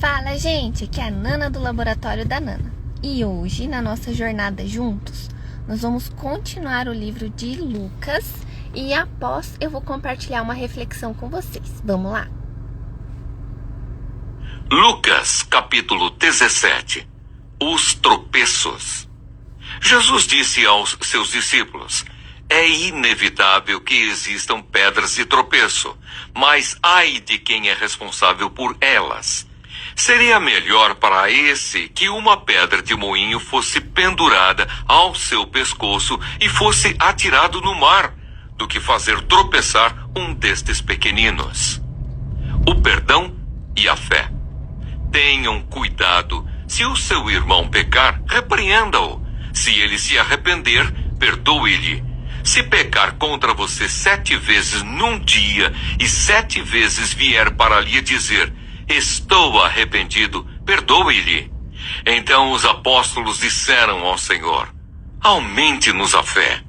Fala, gente! Aqui é a Nana do Laboratório da Nana. E hoje, na nossa jornada juntos, nós vamos continuar o livro de Lucas e após eu vou compartilhar uma reflexão com vocês. Vamos lá? Lucas, capítulo 17. Os tropeços. Jesus disse aos seus discípulos: é inevitável que existam pedras de tropeço, mas ai de quem é responsável por elas. Seria melhor para esse que uma pedra de moinho fosse pendurada ao seu pescoço e fosse atirado no mar, do que fazer tropeçar um destes pequeninos. O perdão e a fé. Tenham cuidado. Se o seu irmão pecar, repreenda-o. Se ele se arrepender, perdoe-lhe. Se pecar contra você 7 vezes num dia e 7 vezes vier para lhe dizer: estou arrependido, perdoe-lhe. Então os apóstolos disseram ao Senhor: aumente-nos a fé.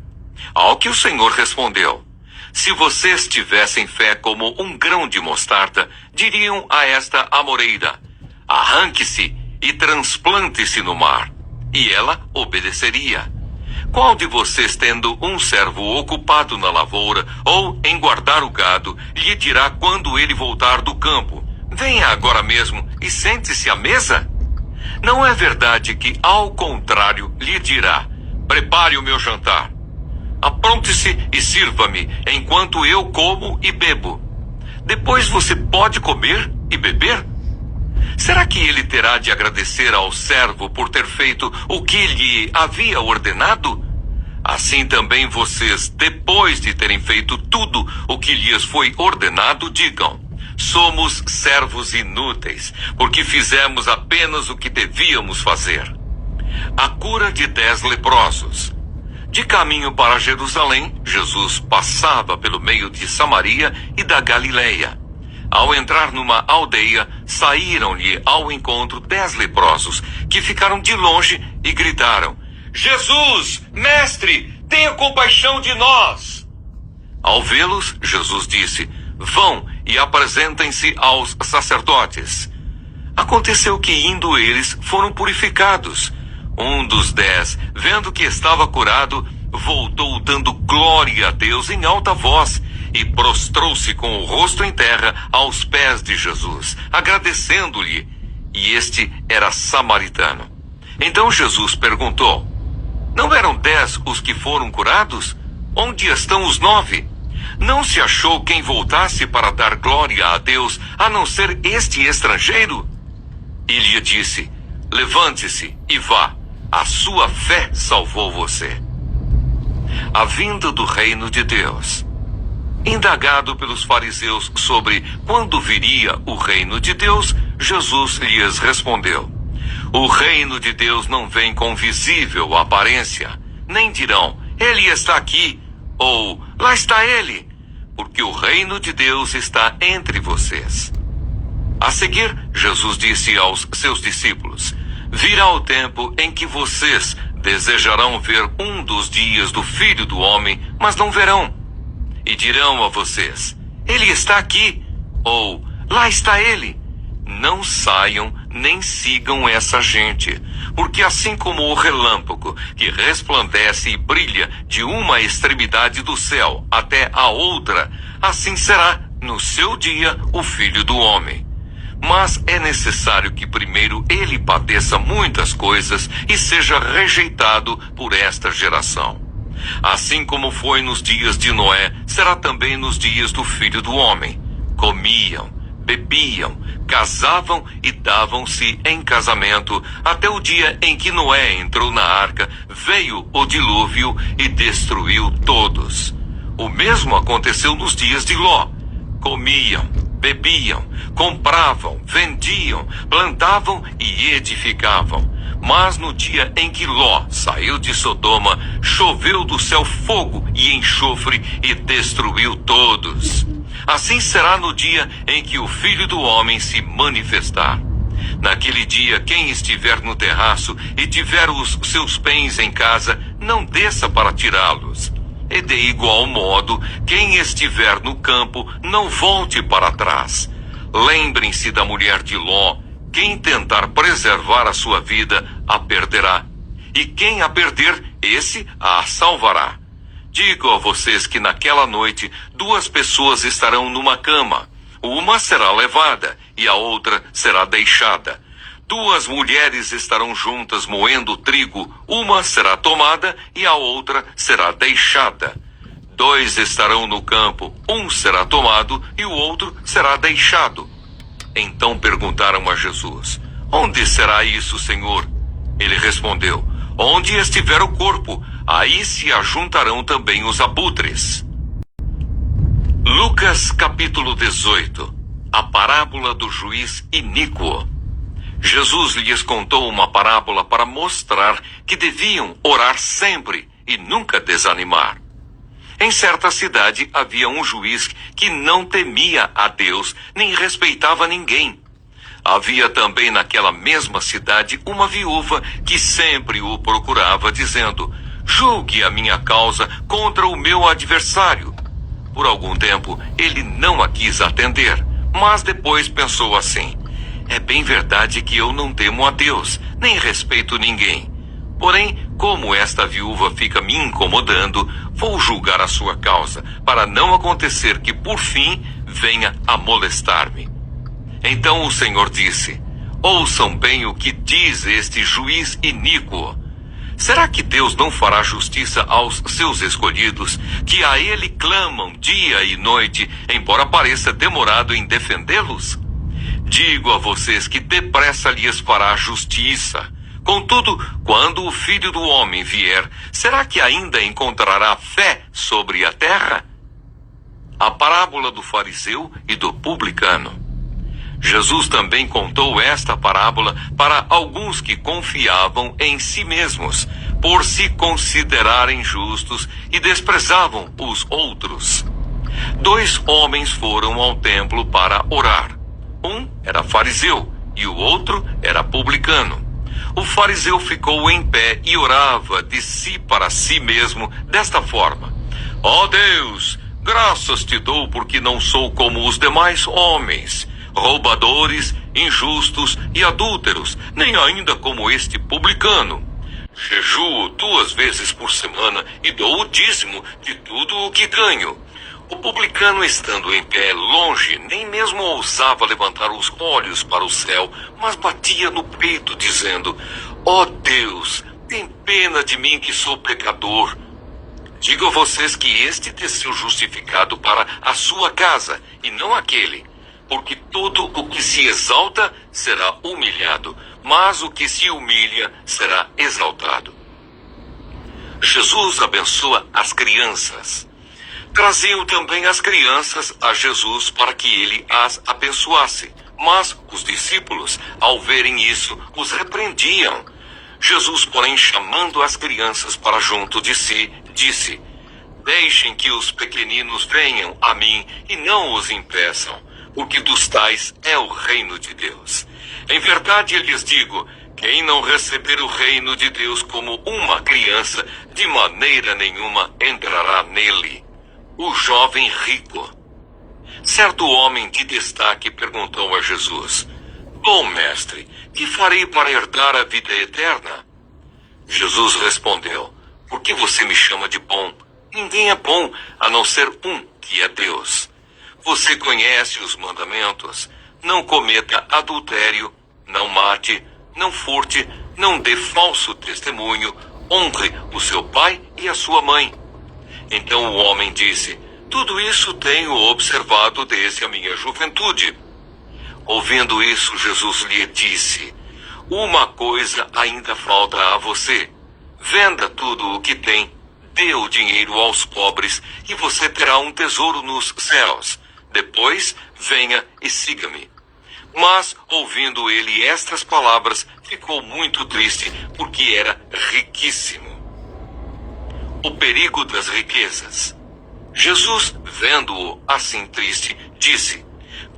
Ao que o Senhor respondeu: se vocês tivessem fé como um grão de mostarda, diriam a esta amoreira: arranque-se e transplante-se no mar, e ela obedeceria. Qual de vocês, tendo um servo ocupado na lavoura ou em guardar o gado, lhe dirá quando ele voltar do campo: venha agora mesmo e sente-se à mesa? Não é verdade que, ao contrário, lhe dirá: prepare o meu jantar. Apronte-se e sirva-me, enquanto eu como e bebo. Depois você pode comer e beber? Será que ele terá de agradecer ao servo por ter feito o que lhe havia ordenado? Assim também vocês, depois de terem feito tudo o que lhes foi ordenado, digam: somos servos inúteis, porque fizemos apenas o que devíamos fazer. A cura de 10 leprosos. De caminho para Jerusalém, Jesus passava pelo meio de Samaria e da Galileia. Ao entrar numa aldeia, saíram-lhe ao encontro 10 leprosos, que ficaram de longe e gritaram: Jesus, mestre, tenha compaixão de nós. Ao vê-los, Jesus disse: vão e apresentem-se aos sacerdotes. Aconteceu que, indo eles, foram purificados. Um dos 10, vendo que estava curado, voltou dando glória a Deus em alta voz e prostrou-se com o rosto em terra aos pés de Jesus, agradecendo-lhe. E este era samaritano. Então Jesus perguntou: não eram 10 os que foram curados? Onde estão os 9? Não se achou quem voltasse para dar glória a Deus, a não ser este estrangeiro? E lhe disse: levante-se e vá, a sua fé salvou você. A vinda do reino de Deus. Indagado pelos fariseus sobre quando viria o reino de Deus, Jesus lhes respondeu: o reino de Deus não vem com visível aparência, nem dirão: ele está aqui, ou lá está ele, porque o reino de Deus está entre vocês. A seguir, Jesus disse aos seus discípulos: virá o tempo em que vocês desejarão ver um dos dias do Filho do Homem, mas não verão. E dirão a vocês: ele está aqui, ou lá está ele. Não saiam nem sigam essa gente, porque assim como o relâmpago que resplandece e brilha de uma extremidade do céu até a outra, assim será no seu dia o Filho do Homem. Mas é necessário que primeiro ele padeça muitas coisas e seja rejeitado por esta geração. Assim como foi nos dias de Noé, será também nos dias do Filho do Homem. Comiam, bebiam, casavam e davam-se em casamento, até o dia em que Noé entrou na arca, veio o dilúvio e destruiu todos. O mesmo aconteceu nos dias de Ló. Comiam, bebiam, compravam, vendiam, plantavam e edificavam. Mas no dia em que Ló saiu de Sodoma, choveu do céu fogo e enxofre e destruiu todos. Assim será no dia em que o Filho do Homem se manifestar. Naquele dia, quem estiver no terraço e tiver os seus bens em casa, não desça para tirá-los. E de igual modo, quem estiver no campo, não volte para trás. Lembrem-se da mulher de Ló. Quem tentar preservar a sua vida, a perderá. E quem a perder, esse a salvará. Digo a vocês que naquela noite 2 pessoas estarão numa cama. Uma será levada e a outra será deixada. 2 mulheres estarão juntas moendo trigo. Uma será tomada e a outra será deixada. 2 estarão no campo. Um será tomado e o outro será deixado. Então perguntaram a Jesus: onde será isso, Senhor? Ele respondeu: onde estiver o corpo, aí se ajuntarão também os abutres. Lucas capítulo 18. A parábola do juiz iníquo. Jesus lhes contou uma parábola para mostrar que deviam orar sempre e nunca desanimar. Em certa cidade havia um juiz que não temia a Deus nem respeitava ninguém. Havia também naquela mesma cidade uma viúva que sempre o procurava, dizendo: julgue a minha causa contra o meu adversário. Por algum tempo ele não a quis atender, mas depois pensou assim: é bem verdade que eu não temo a Deus, nem respeito ninguém. Porém, como esta viúva fica me incomodando, vou julgar a sua causa, para não acontecer que por fim venha a molestar-me. Então o Senhor disse: ouçam bem o que diz este juiz iníquo. Será que Deus não fará justiça aos seus escolhidos, que a Ele clamam dia e noite, embora pareça demorado em defendê-los? Digo a vocês que depressa lhes fará justiça. Contudo, quando o Filho do Homem vier, será que ainda encontrará fé sobre a terra? A parábola do fariseu e do publicano. Jesus também contou esta parábola para alguns que confiavam em si mesmos, por se considerarem justos e desprezavam os outros. 2 homens foram ao templo para orar. Um era fariseu e o outro era publicano. O fariseu ficou em pé e orava de si para si mesmo desta forma: ó Deus, graças te dou porque não sou como os demais homens, roubadores, injustos e adúlteros, nem ainda como este publicano. Jejuo 2 vezes por semana e dou o dízimo de tudo o que ganho. O publicano, estando em pé longe, nem mesmo ousava levantar os olhos para o céu, mas batia no peito, dizendo: ó Deus, tem pena de mim que sou pecador. Digo a vocês que este desceu justificado para a sua casa, e não aquele. Porque todo o que se exalta será humilhado, mas o que se humilha será exaltado. Jesus abençoa as crianças. Traziam também as crianças a Jesus para que ele as abençoasse. Mas os discípulos, ao verem isso, os repreendiam. Jesus, porém, chamando as crianças para junto de si, disse: deixem que os pequeninos venham a mim e não os impeçam, porque dos tais é o reino de Deus. Em verdade, eu lhes digo, quem não receber o reino de Deus como uma criança, de maneira nenhuma entrará nele. O jovem rico. Certo homem de destaque perguntou a Jesus: bom mestre, que farei para herdar a vida eterna? Jesus respondeu: por que você me chama de bom? Ninguém é bom, a não ser um, que é Deus. Você conhece os mandamentos: não cometa adultério, não mate, não furte, não dê falso testemunho, honre o seu pai e a sua mãe. Então o homem disse: tudo isso tenho observado desde a minha juventude. Ouvindo isso, Jesus lhe disse: uma coisa ainda falta a você. Venda tudo o que tem, dê o dinheiro aos pobres, e você terá um tesouro nos céus. Depois, venha e siga-me. Mas, ouvindo ele estas palavras, ficou muito triste, porque era riquíssimo. O perigo das riquezas. Jesus, vendo-o assim triste, disse: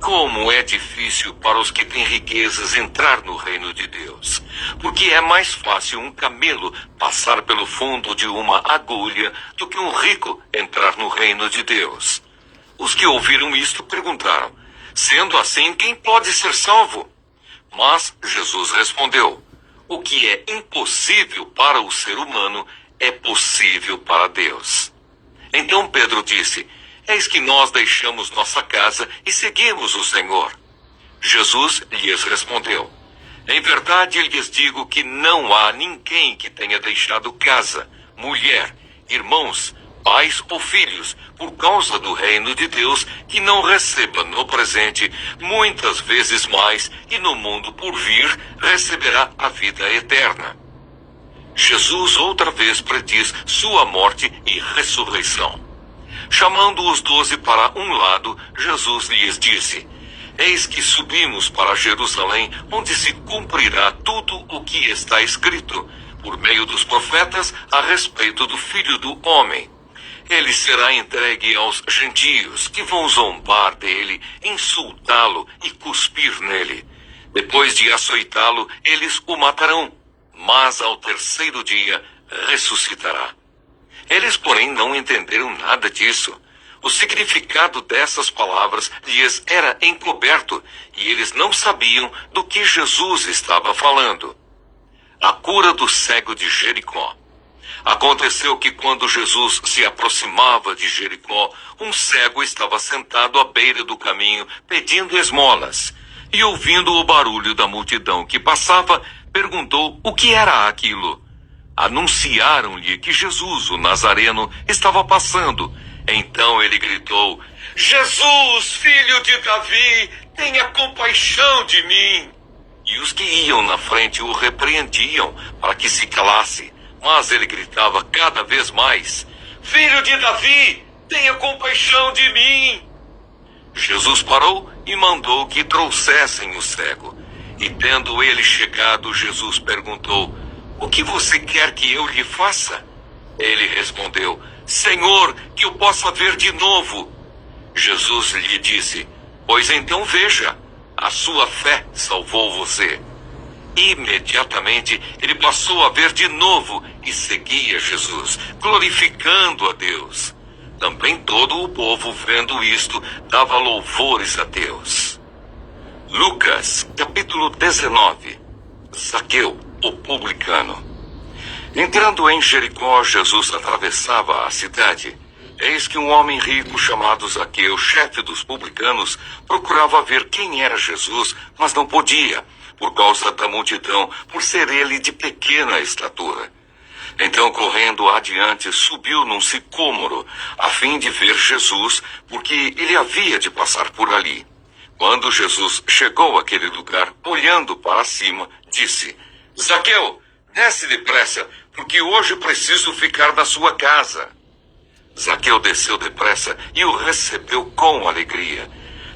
como é difícil para os que têm riquezas entrar no reino de Deus. Porque é mais fácil um camelo passar pelo fundo de uma agulha do que um rico entrar no reino de Deus. Os que ouviram isto perguntaram: sendo assim, quem pode ser salvo? Mas Jesus respondeu: o que é impossível para o ser humano é possível para Deus. Então Pedro disse: eis que nós deixamos nossa casa e seguimos o Senhor. Jesus lhes respondeu: em verdade lhes digo que não há ninguém que tenha deixado casa, mulher, irmãos, pais ou filhos, por causa do reino de Deus, que não receba no presente muitas vezes mais, e no mundo por vir receberá a vida eterna. Jesus outra vez prediz sua morte e ressurreição. Chamando os 12 para um lado, Jesus lhes disse: eis que subimos para Jerusalém, onde se cumprirá tudo o que está escrito, por meio dos profetas, a respeito do Filho do Homem. Ele será entregue aos gentios, que vão zombar dele, insultá-lo e cuspir nele. Depois de açoitá-lo, eles o matarão, mas ao terceiro dia ressuscitará. Eles, porém, não entenderam nada disso. O significado dessas palavras lhes era encoberto, e eles não sabiam do que Jesus estava falando. A cura do cego de Jericó. Aconteceu que quando Jesus se aproximava de Jericó, um cego estava sentado à beira do caminho, pedindo esmolas. E ouvindo o barulho da multidão que passava, perguntou o que era aquilo. Anunciaram-lhe que Jesus, o Nazareno, estava passando. Então ele gritou: Jesus, filho de Davi, tenha compaixão de mim. E os que iam na frente o repreendiam para que se calasse. Mas ele gritava cada vez mais: Filho de Davi, tenha compaixão de mim. Jesus parou e mandou que trouxessem o cego. E tendo ele chegado, Jesus perguntou: o que você quer que eu lhe faça? Ele respondeu: Senhor, que eu possa ver de novo. Jesus lhe disse: pois então veja, a sua fé salvou você. Imediatamente ele passou a ver de novo e seguia Jesus, glorificando a Deus. Também todo o povo, vendo isto, dava louvores a Deus. Lucas, capítulo 19. Zaqueu, o publicano. Entrando em Jericó, Jesus atravessava a cidade. Eis que um homem rico chamado Zaqueu, chefe dos publicanos, procurava ver quem era Jesus, mas não podia, por causa da multidão, por ser ele de pequena estatura. Então, correndo adiante, subiu num sicômoro, a fim de ver Jesus, porque ele havia de passar por ali. Quando Jesus chegou àquele lugar, olhando para cima, disse: Zaqueu, desce depressa, porque hoje preciso ficar na sua casa. Zaqueu desceu depressa e o recebeu com alegria.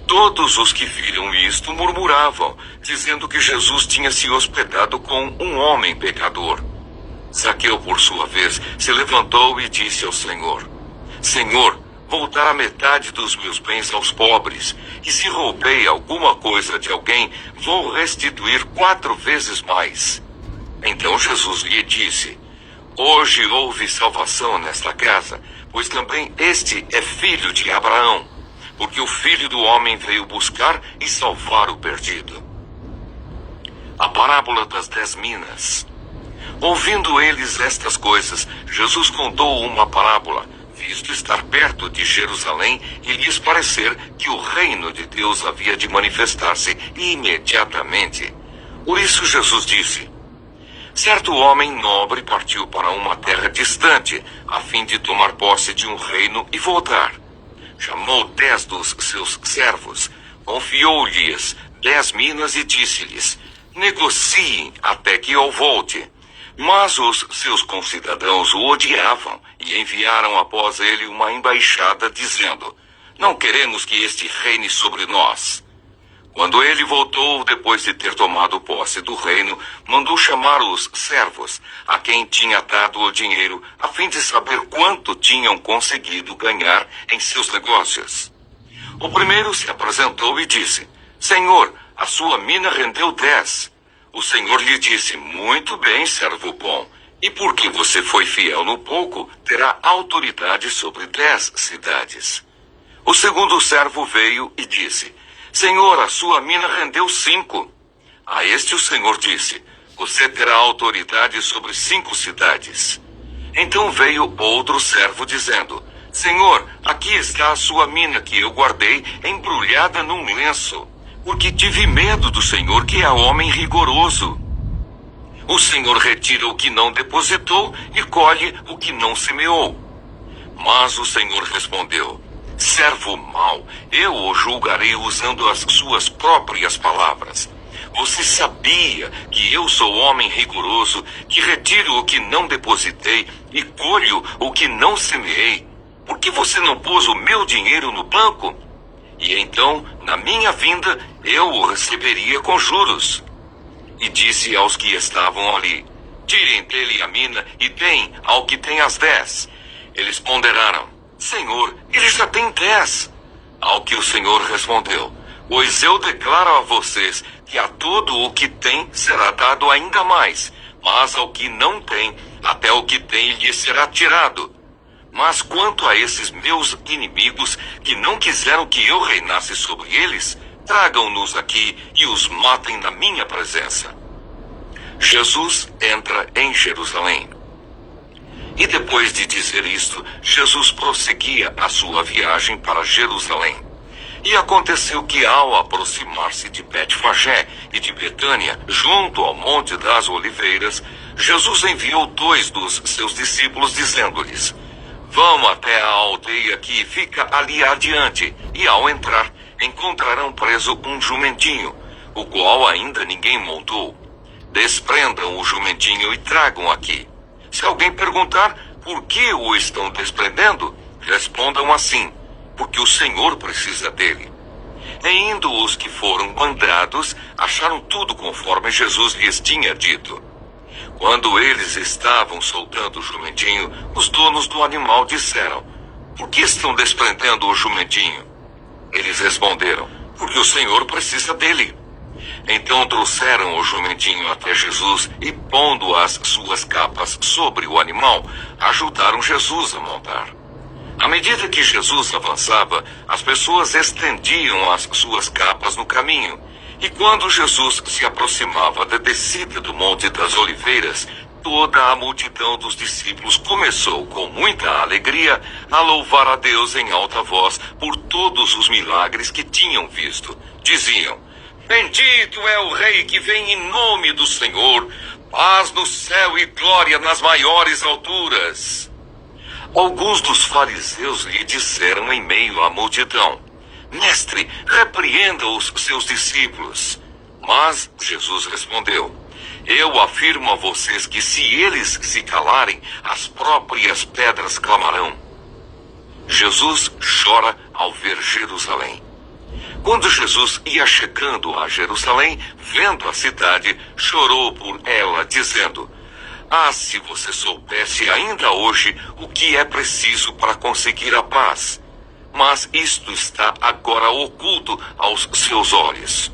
Todos os que viram isto murmuravam, dizendo que Jesus tinha se hospedado com um homem pecador. Zaqueu, por sua vez, se levantou e disse ao Senhor: Senhor, vou dar a metade dos meus bens aos pobres, e se roubei alguma coisa de alguém, vou restituir 4 vezes mais. Então Jesus lhe disse: hoje houve salvação nesta casa, pois também este é filho de Abraão, porque o Filho do Homem veio buscar e salvar o perdido. A parábola das 10 minas. Ouvindo eles estas coisas, Jesus contou uma parábola, visto estar perto de Jerusalém e lhes parecer que o reino de Deus havia de manifestar-se imediatamente. Por isso Jesus disse: certo homem nobre partiu para uma terra distante, a fim de tomar posse de um reino e voltar. Chamou 10 dos seus servos, confiou-lhes 10 minas e disse-lhes: negociem até que eu volte. Mas os seus concidadãos o odiavam e enviaram após ele uma embaixada dizendo: não queremos que este reine sobre nós. Quando ele voltou, depois de ter tomado posse do reino, mandou chamar os servos, a quem tinha dado o dinheiro, a fim de saber quanto tinham conseguido ganhar em seus negócios. O primeiro se apresentou e disse: Senhor, a sua mina rendeu 10. O Senhor lhe disse: muito bem, servo bom. E porque você foi fiel no pouco, terá autoridade sobre 10 cidades. O segundo servo veio e disse: Senhor, a sua mina rendeu 5. A este o Senhor disse: você terá autoridade sobre 5 cidades. Então veio outro servo dizendo: Senhor, aqui está a sua mina que eu guardei embrulhada num lenço, porque tive medo do Senhor, que é homem rigoroso. O Senhor retira o que não depositou e colhe o que não semeou. Mas o Senhor respondeu: servo mau, eu o julgarei usando as suas próprias palavras. Você sabia que eu sou homem rigoroso, que retiro o que não depositei e colho o que não semeei? Por que você não pôs o meu dinheiro no banco? E então, na minha vinda, eu o receberia com juros. E disse aos que estavam ali: tirem dele a mina e deem ao que tem as 10. Eles ponderaram: Senhor, ele já tem 10. Ao que o Senhor respondeu: pois eu declaro a vocês que a todo o que tem será dado ainda mais, mas ao que não tem, até o que tem lhe será tirado. Mas quanto a esses meus inimigos, que não quiseram que eu reinasse sobre eles, tragam-nos aqui e os matem na minha presença. Jesus entra em Jerusalém. E depois de dizer isto, Jesus prosseguia a sua viagem para Jerusalém. E aconteceu que, ao aproximar-se de Betfagé e de Betânia, junto ao Monte das Oliveiras, Jesus enviou 2 dos seus discípulos, dizendo-lhes: vão até a aldeia que fica ali adiante, e ao entrar, encontrarão preso um jumentinho, o qual ainda ninguém montou. Desprendam o jumentinho e tragam aqui. Se alguém perguntar por que o estão desprendendo, respondam assim: porque o Senhor precisa dele. E indo os que foram mandados, acharam tudo conforme Jesus lhes tinha dito. Quando eles estavam soltando o jumentinho, os donos do animal disseram: por que estão desprendendo o jumentinho? Eles responderam: porque o Senhor precisa dele. Então trouxeram o jumentinho até Jesus e, pondo as suas capas sobre o animal, ajudaram Jesus a montar. À medida que Jesus avançava, as pessoas estendiam as suas capas no caminho. E quando Jesus se aproximava da descida do Monte das Oliveiras, toda a multidão dos discípulos começou, com muita alegria, a louvar a Deus em alta voz por todos os milagres que tinham visto. Diziam: bendito é o Rei que vem em nome do Senhor, paz no céu e glória nas maiores alturas. Alguns dos fariseus lhe disseram em meio à multidão: mestre, repreenda os seus discípulos. Mas Jesus respondeu: eu afirmo a vocês que se eles se calarem, as próprias pedras clamarão. Jesus chora ao ver Jerusalém. Quando Jesus ia chegando a Jerusalém, vendo a cidade, chorou por ela, dizendo: ah, se você soubesse ainda hoje o que é preciso para conseguir a paz! Mas isto está agora oculto aos seus olhos.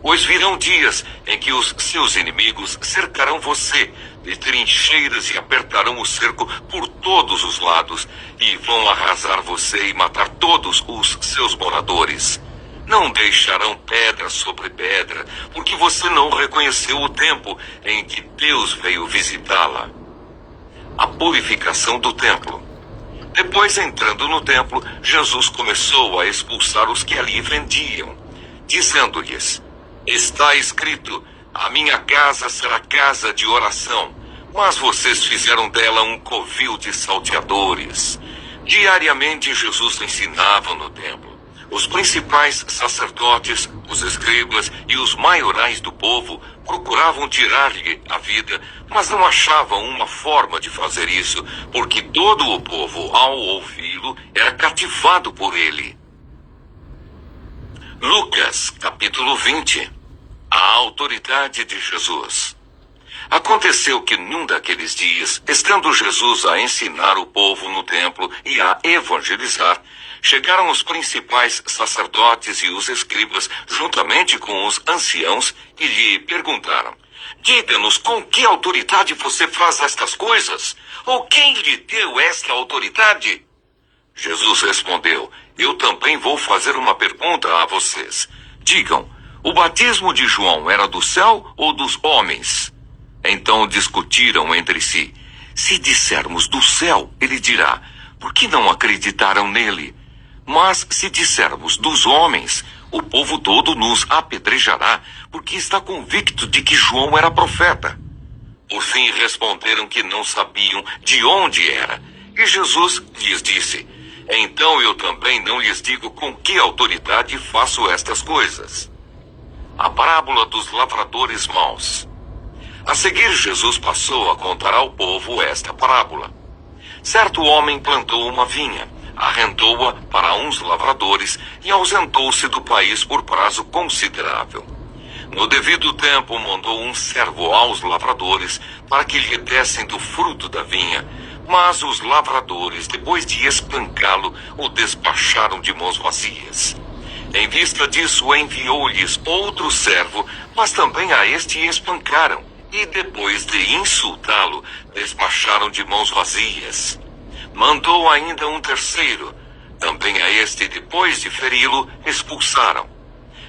Pois virão dias em que os seus inimigos cercarão você de trincheiras e apertarão o cerco por todos os lados, e vão arrasar você e matar todos os seus moradores. Não deixarão pedra sobre pedra, porque você não reconheceu o tempo em que Deus veio visitá-la. A purificação do templo. Depois, entrando no templo, Jesus começou a expulsar os que ali vendiam, dizendo-lhes: está escrito, a minha casa será casa de oração, mas vocês fizeram dela um covil de salteadores. Diariamente Jesus ensinava no templo. Os principais sacerdotes, os escribas e os maiorais do povo procuravam tirar-lhe a vida, mas não achavam uma forma de fazer isso, porque todo o povo, ao ouvi-lo, era cativado por ele. Lucas, capítulo 20. A autoridade de Jesus. Aconteceu que num daqueles dias, estando Jesus a ensinar o povo no templo e a evangelizar, chegaram os principais sacerdotes e os escribas, juntamente com os anciãos, e lhe perguntaram: diga-nos, com que autoridade você faz estas coisas? Ou quem lhe deu esta autoridade? Jesus respondeu: eu também vou fazer uma pergunta a vocês. Digam, O batismo de João era do céu ou dos homens? Então discutiram entre si. Se dissermos do céu, ele dirá, por que não acreditaram nele? Mas se dissermos dos homens, o povo todo nos apedrejará, porque está convicto de que João era profeta. Por fim responderam que não sabiam de onde era. E Jesus lhes disse, então eu também não lhes digo com que autoridade faço estas coisas. A parábola dos lavradores maus. A seguir, Jesus passou a contar ao povo esta parábola. Certo homem plantou uma vinha, arrendou-a para uns lavradores e ausentou-se do país por prazo considerável. No devido tempo, mandou um servo aos lavradores para que lhe dessem do fruto da vinha. Mas os lavradores, depois de espancá-lo, o despacharam de mãos vazias. Em vista disso, enviou-lhes outro servo, mas também a este espancaram. E depois de insultá-lo, despacharam de mãos vazias. Mandou ainda um terceiro. Também a este, depois de feri-lo, expulsaram.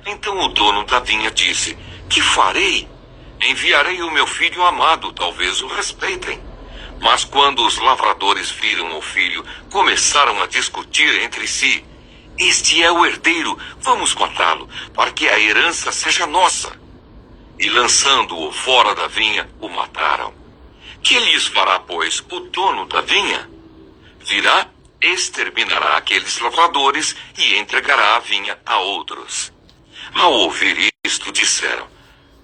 Então o dono da vinha disse, que farei? Enviarei o meu filho amado, talvez o respeitem. Mas quando os lavradores viram o filho, começaram a discutir entre si. Este é o herdeiro, vamos matá-lo, para que a herança seja nossa. E lançando-o fora da vinha, o mataram. Que lhes fará, pois, o dono da vinha? Virá, exterminará aqueles lavradores e entregará a vinha a outros. Ao ouvir isto, disseram,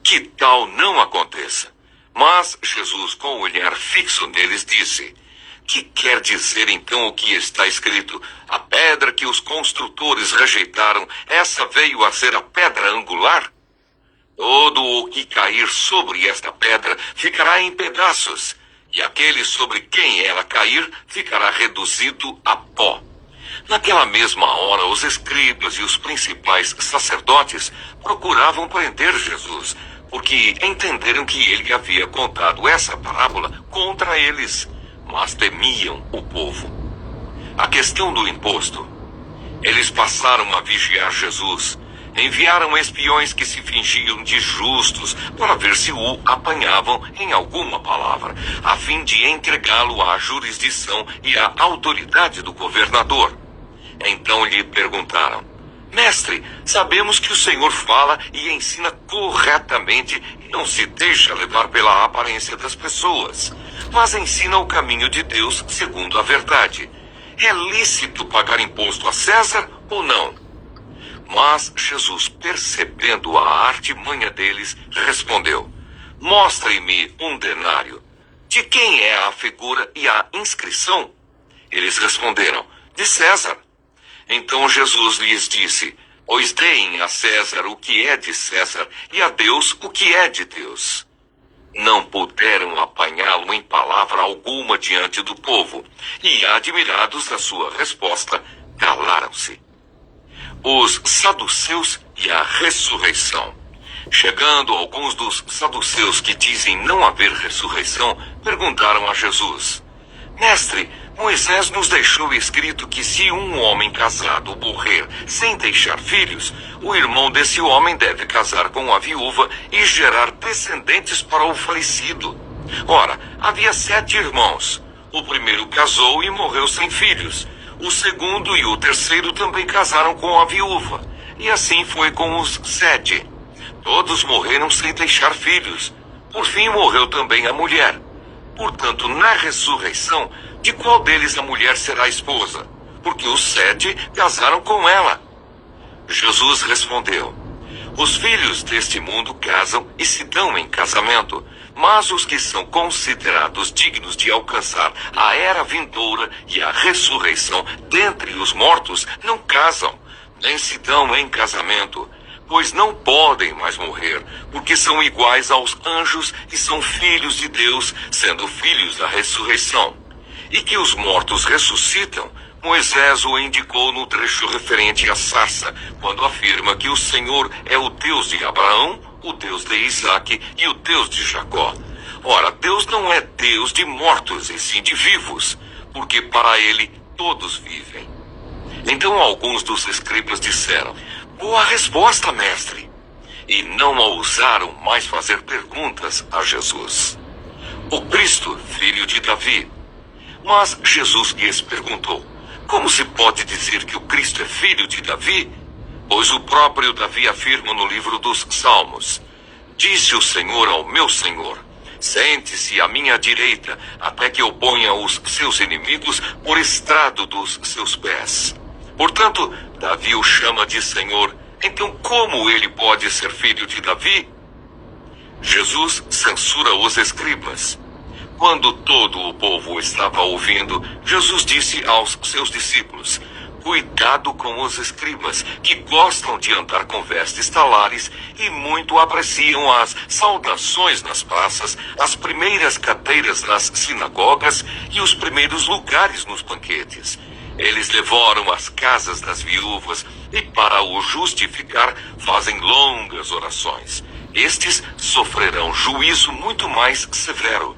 que tal não aconteça. Mas Jesus, com o olhar fixo neles, disse, que quer dizer então o que está escrito? A pedra que os construtores rejeitaram, essa veio a ser a pedra angular? Todo o que cair sobre esta pedra ficará em pedaços, e aquele sobre quem ela cair ficará reduzido a pó. Naquela mesma hora, os escribas e os principais sacerdotes procuravam prender Jesus, porque entenderam que ele havia contado essa parábola contra eles, mas temiam o povo. A questão do imposto. Eles passaram a vigiar Jesus. Enviaram espiões que se fingiam de justos para ver se o apanhavam em alguma palavra, a fim de entregá-lo à jurisdição e à autoridade do governador. Então lhe perguntaram, mestre, sabemos que o Senhor fala e ensina corretamente e não se deixa levar pela aparência das pessoas, mas ensina o caminho de Deus segundo a verdade. É lícito pagar imposto a César ou não? Mas Jesus, percebendo a artimanha deles, respondeu, mostrem-me um denário. De quem é a figura e a inscrição? Eles responderam, de César. Então Jesus lhes disse, pois deem a César o que é de César e a Deus o que é de Deus. Não puderam apanhá-lo em palavra alguma diante do povo, e admirados da sua resposta, calaram-se. Os saduceus e a ressurreição. Chegando alguns dos saduceus que dizem não haver ressurreição, perguntaram a Jesus, mestre, Moisés nos deixou escrito que se um homem casado morrer sem deixar filhos, o irmão desse homem deve casar com a viúva e gerar descendentes para o falecido. Ora, havia 7 irmãos. O primeiro casou e morreu sem filhos. O segundo e o terceiro também casaram com a viúva. E assim foi com os 7. Todos morreram sem deixar filhos. Por fim morreu também a mulher. Portanto, na ressurreição, de qual deles a mulher será esposa? Porque os 7 casaram com ela. Jesus respondeu, os filhos deste mundo casam e se dão em casamento, mas os que são considerados dignos de alcançar a era vindoura e a ressurreição dentre os mortos não casam, nem se dão em casamento, pois não podem mais morrer, porque são iguais aos anjos e são filhos de Deus, sendo filhos da ressurreição. E que os mortos ressuscitam, Moisés o indicou no trecho referente à sarça, quando afirma que o Senhor é o Deus de Abraão, o Deus de Isaque e o Deus de Jacó. Ora, Deus não é Deus de mortos, e sim de vivos, porque para ele todos vivem. Então alguns dos escribas disseram, boa resposta, mestre. e não ousaram mais fazer perguntas a Jesus. O Cristo, filho de Davi. Mas Jesus lhes perguntou: como se pode dizer que o Cristo é filho de Davi? Pois o próprio Davi afirma no livro dos Salmos: disse o Senhor ao meu Senhor: sente-se à minha direita, até que eu ponha os seus inimigos por estrado dos seus pés. Portanto, Davi o chama de Senhor. Então, como ele pode ser filho de Davi? Jesus censura os escribas. Quando todo o povo estava ouvindo, Jesus disse aos seus discípulos: cuidado com os escribas, que gostam de andar com vestes talares e muito apreciam as saudações nas praças, as primeiras cadeiras nas sinagogas e os primeiros lugares nos banquetes. Eles devoram as casas das viúvas e, para o justificar, fazem longas orações. Estes sofrerão juízo muito mais severo.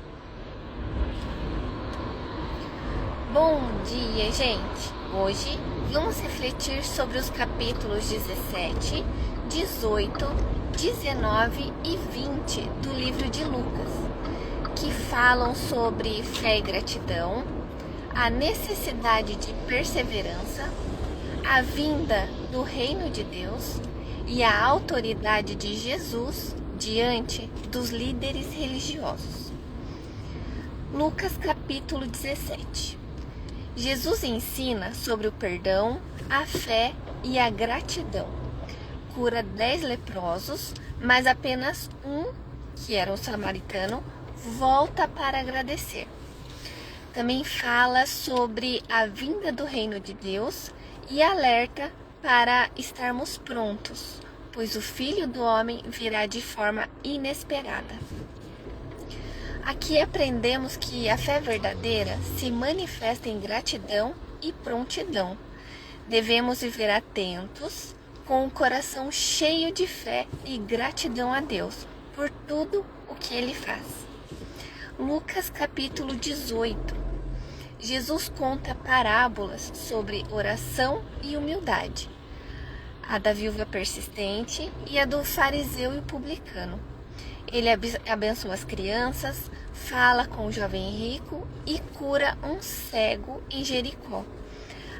Bom dia, gente! Hoje vamos refletir sobre os capítulos 17, 18, 19 e 20 do livro de Lucas, que falam sobre fé e gratidão, a necessidade de perseverança, a vinda do reino de Deus e a autoridade de Jesus diante dos líderes religiosos. Lucas capítulo 17. Jesus ensina sobre o perdão, a fé e a gratidão. Cura 10 leprosos, mas apenas um, que era um samaritano, volta para agradecer. Também fala sobre a vinda do reino de Deus e alerta para estarmos prontos, pois o Filho do Homem virá de forma inesperada. Aqui aprendemos que a fé verdadeira se manifesta em gratidão e prontidão. Devemos viver atentos, com o coração cheio de fé e gratidão a Deus por tudo o que Ele faz. Lucas capítulo 18. Jesus conta parábolas sobre oração e humildade. A da viúva persistente e a do fariseu e publicano. Ele abençoa as crianças, fala com o jovem rico e cura um cego em Jericó.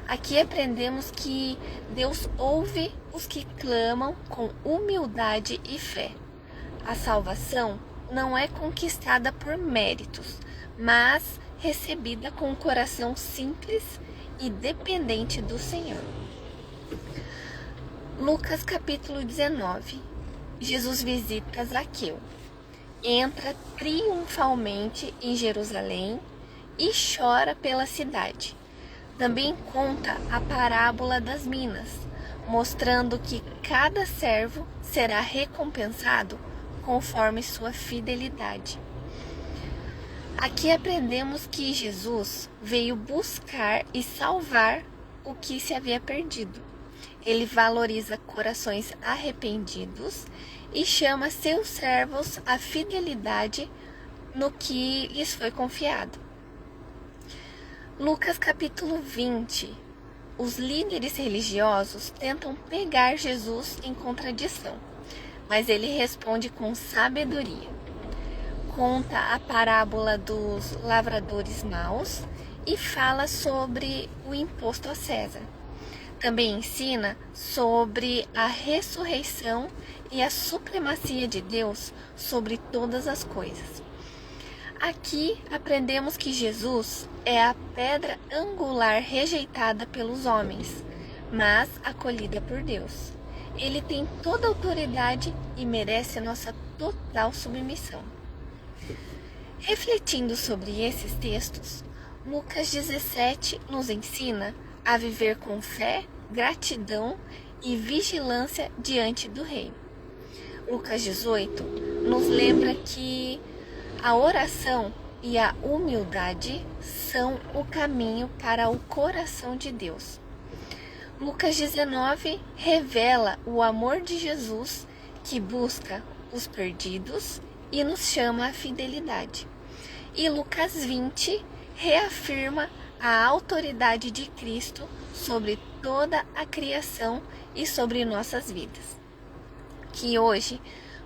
Aqui aprendemos que Deus ouve os que clamam com humildade e fé. A salvação não é conquistada por méritos, mas recebida com um coração simples e dependente do Senhor. Lucas capítulo 19. Jesus visita Zaqueu. Entra triunfalmente em Jerusalém e chora pela cidade. Também conta a parábola das minas, mostrando que cada servo será recompensado conforme sua fidelidade. Aqui aprendemos que Jesus veio buscar e salvar o que se havia perdido. Ele valoriza corações arrependidos e chama seus servos à fidelidade no que lhes foi confiado. Lucas capítulo 20. Os líderes religiosos tentam pegar Jesus em contradição, mas ele responde com sabedoria. Conta a parábola dos lavradores maus e fala sobre o imposto a César. Também ensina sobre a ressurreição e a supremacia de Deus sobre todas as coisas. Aqui aprendemos que Jesus é a pedra angular rejeitada pelos homens, mas acolhida por Deus. Ele tem toda a autoridade e merece a nossa total submissão. Refletindo sobre esses textos, Lucas 17 nos ensina a viver com fé, gratidão e vigilância diante do reino. Lucas 18 nos lembra que a oração e a humildade são o caminho para o coração de Deus. Lucas 19 revela o amor de Jesus que busca os perdidos e nos chama à fidelidade. E Lucas 20 reafirma a autoridade de Cristo sobre toda a criação e sobre nossas vidas. Que hoje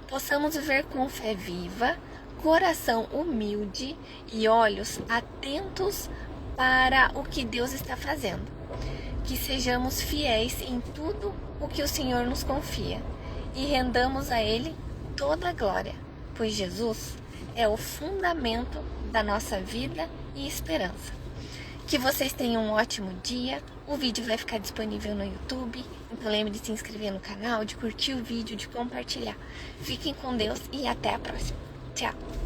possamos viver com fé viva, coração humilde e olhos atentos para o que Deus está fazendo. Que sejamos fiéis em tudo o que o Senhor nos confia e rendamos a Ele toda a glória, pois Jesus é o fundamento da nossa vida e esperança. Que vocês tenham um ótimo dia. O vídeo vai ficar disponível no YouTube, então lembre de se inscrever no canal, de curtir o vídeo, de compartilhar. Fiquem com Deus e até a próxima. Tchau!